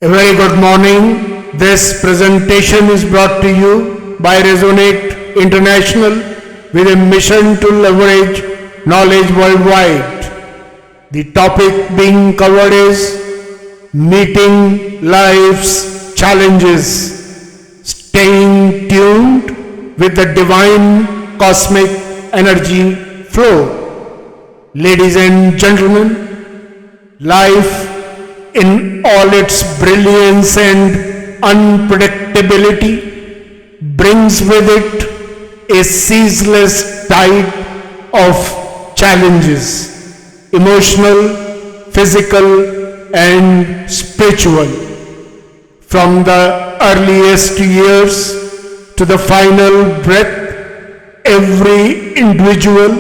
A very good morning. This presentation is brought to you by Resonate International with a mission to leverage knowledge worldwide. The topic being covered is meeting life's challenges, staying tuned with the divine cosmic energy flow. Ladies and gentlemen, life in all its brilliance and unpredictability brings with it a ceaseless tide of challenges, emotional, physical and spiritual. From the earliest years to the final breath, every individual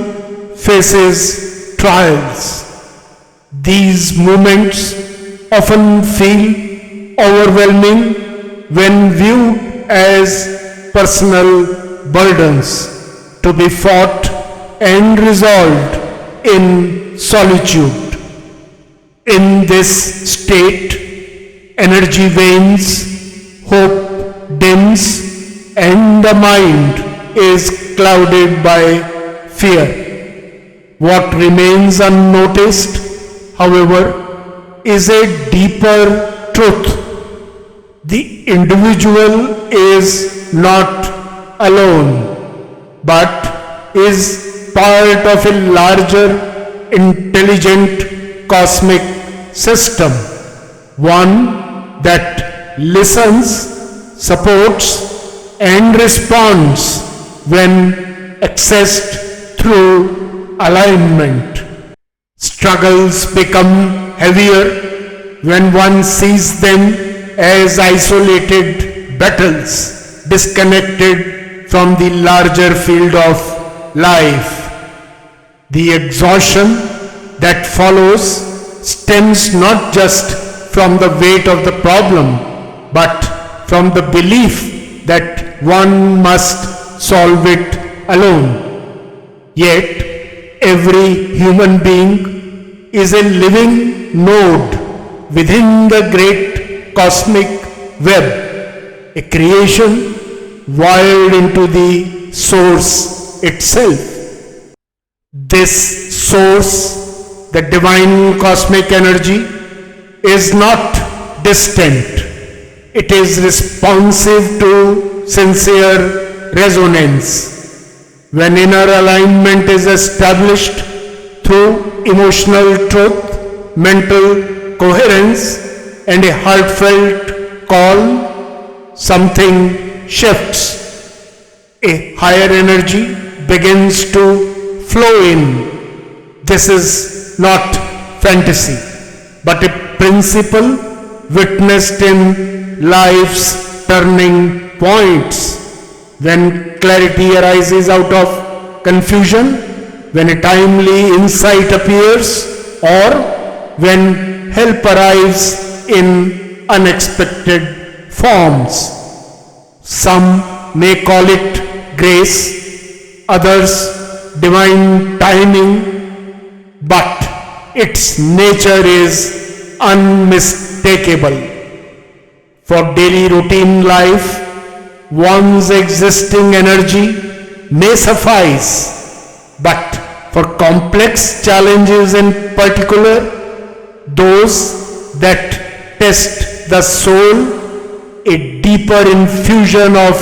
faces trials. These moments often feel overwhelming when viewed as personal burdens to be fought and resolved in solitude. In this state, energy wanes, hope dims, and the mind is clouded by fear. What remains unnoticed, however, is a deeper truth. The individual is not alone, but is part of a larger intelligent cosmic system, one that listens, supports, and responds when accessed through alignment. Struggles become heavier when one sees them as isolated battles, disconnected from the larger field of life. The exhaustion that follows stems not just from the weight of the problem, but from the belief that one must solve it alone. Yet, every human being is a living node within the great cosmic web, a creation wired into the source itself. This source, the divine cosmic energy, is not distant. It is responsive to sincere resonance. When inner alignment is established through emotional truth, mental coherence, and a heartfelt call, something shifts. A higher energy begins to flow in. This is not fantasy, but a principle witnessed in life's turning points. When clarity arises out of confusion, when a timely insight appears, or when help arrives in unexpected forms. Some may call it grace, others divine timing, but its nature is unmistakable. For daily routine life, one's existing energy may suffice, but for complex challenges in particular, those that test the soul, a deeper infusion of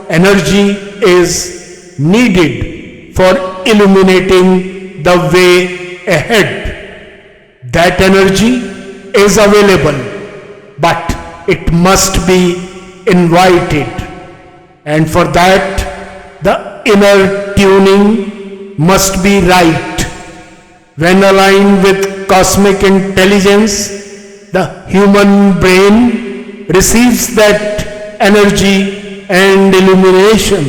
energy is needed for illuminating the way ahead. That energy is available, but it must be invited. And for that, the inner tuning must be right. When aligned with cosmic intelligence, the human brain receives that energy and illumination.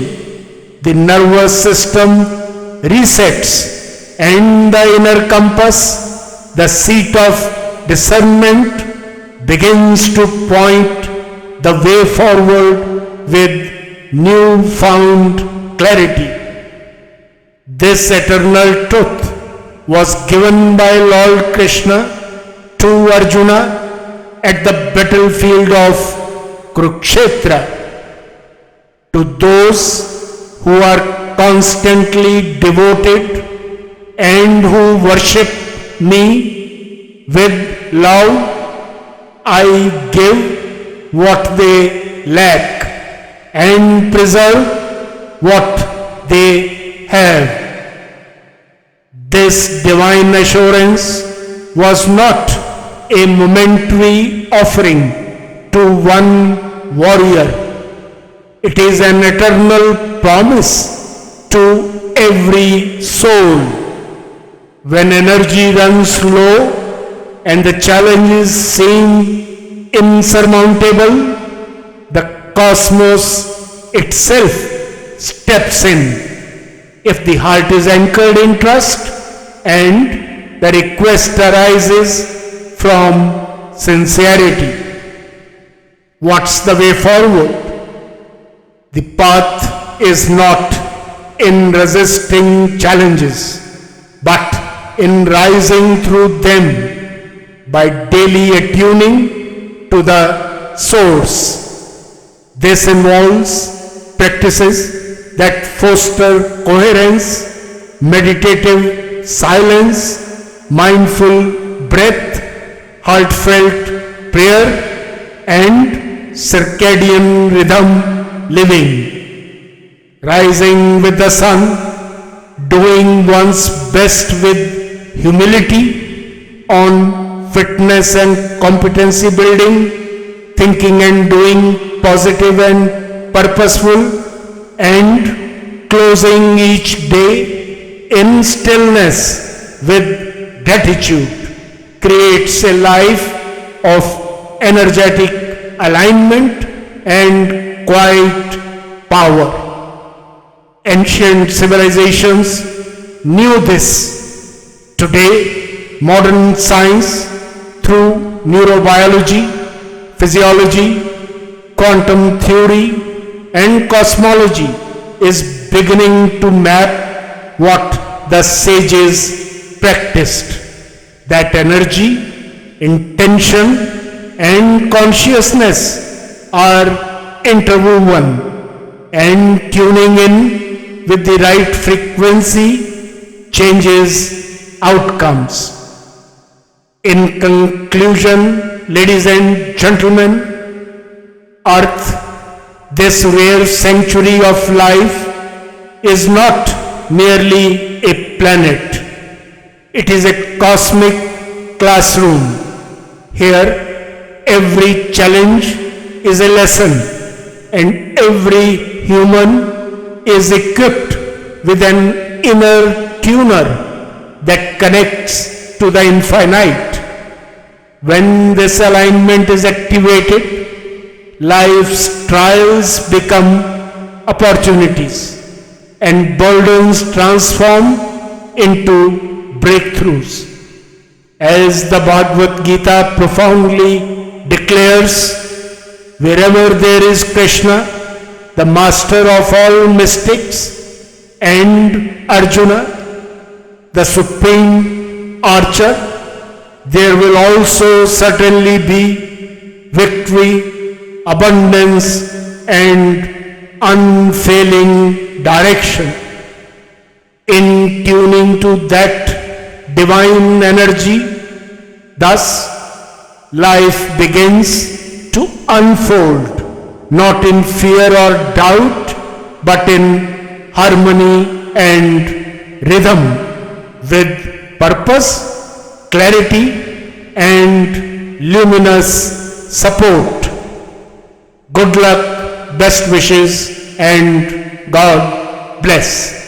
The nervous system resets, and the inner compass, the seat of discernment, begins to point the way forward with newfound clarity. This eternal truth was given by Lord Krishna to Arjuna at the battlefield of Kurukshetra. To those who are constantly devoted and who worship me with love, I give what they lack and preserve what they have. This divine assurance was not a momentary offering to one warrior. It is an eternal promise to every soul. When energy runs low and the challenges seem insurmountable, the cosmos itself steps in. If the heart is anchored in trust and the request arises from sincerity. What's the way forward? The path is not in resisting challenges, but in rising through them by daily attuning to the source. This involves practices that foster coherence, meditative silence, mindful breath, heartfelt prayer, and circadian rhythm living. Rising with the sun, doing one's best with humility on fitness and competency building, thinking and doing positive and purposeful, and closing each day in stillness with gratitude creates a life of energetic alignment and quiet power. Ancient civilizations knew this. Today, modern science through neurobiology, physiology, quantum theory, and cosmology is beginning to map what the sages practiced. That energy, intention, and consciousness are interwoven, and tuning in with the right frequency changes outcomes. In conclusion, ladies and gentlemen, Earth, this rare sanctuary of life, is not merely a planet. It is a cosmic classroom. Here, every challenge is a lesson, and every human is equipped with an inner tuner that connects to the infinite. When this alignment is activated, life's trials become opportunities and burdens transform into breakthroughs. As the Bhagavad Gita profoundly declares, wherever there is Krishna, the master of all mystics, and Arjuna, the supreme archer, there will also certainly be victory, abundance, and unfailing direction. In tuning to that divine energy, thus life begins to unfold, not in fear or doubt, but in harmony and rhythm, with purpose, clarity, and luminous support. Good luck, best wishes, and God bless.